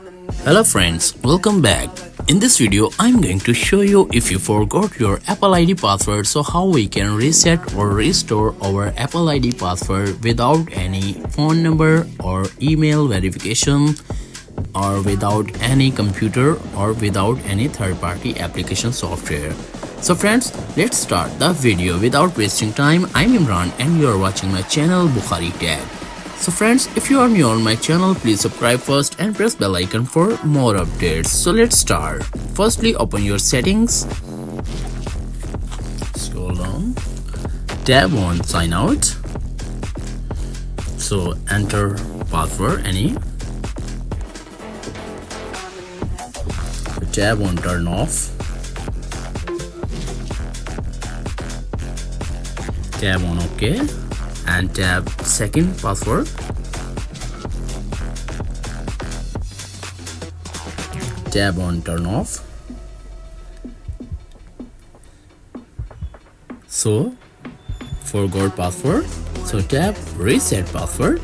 Hello friends, welcome back. In this video, I'm going to show you if you forgot your Apple ID password, so how we can reset or restore our Apple ID password without any phone number or email verification or without any computer or without any third-party application software. So friends, let's start the video without wasting time. I'm Imran and you're watching my channel Bukhari Tag. So friends, if you are new on my channel, please subscribe first and press bell icon for more updates. So let's start. Firstly, open your settings, scroll down, tab on sign out. So enter password any, tab on turn off, tab on OK, and tab second password, tab on turn off. So forgot password, so tab reset password,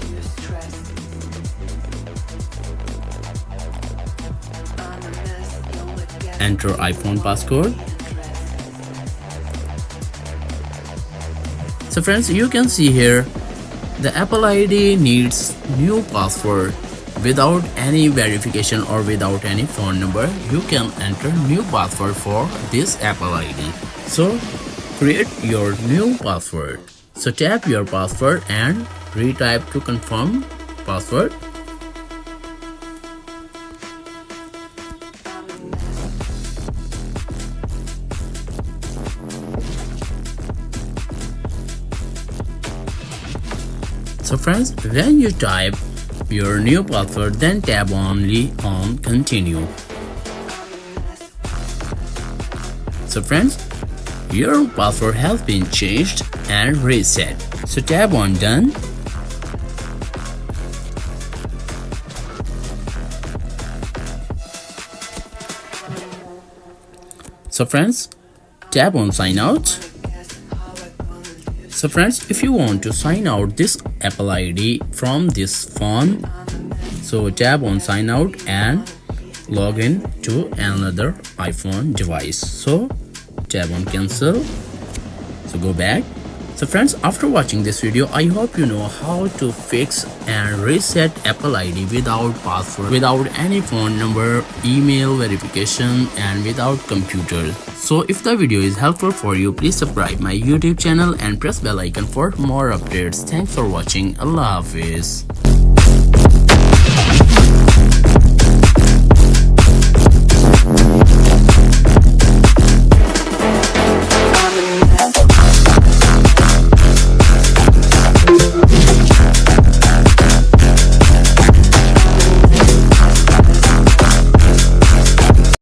enter iPhone passcode. So friends, you can see here the Apple ID needs new password without any verification or without any phone number. You can enter new password for this Apple ID. So create your new password. So tap your password and retype to confirm password. So friends, when you type your new password, then tap only on continue. So friends, your password has been changed and reset. So tap on done. So friends, tap on sign out. So friends, if you want to sign out this Apple ID from this phone, so tap on sign out and log in to another iPhone device. So tap on cancel. So go back. So friends, after watching this video, I hope you know how to fix and reset Apple ID without password, without any phone number, email verification, and without computer. So if the video is helpful for you, please subscribe my YouTube channel and press bell icon for more updates. Thanks for watching. Allah Hafiz.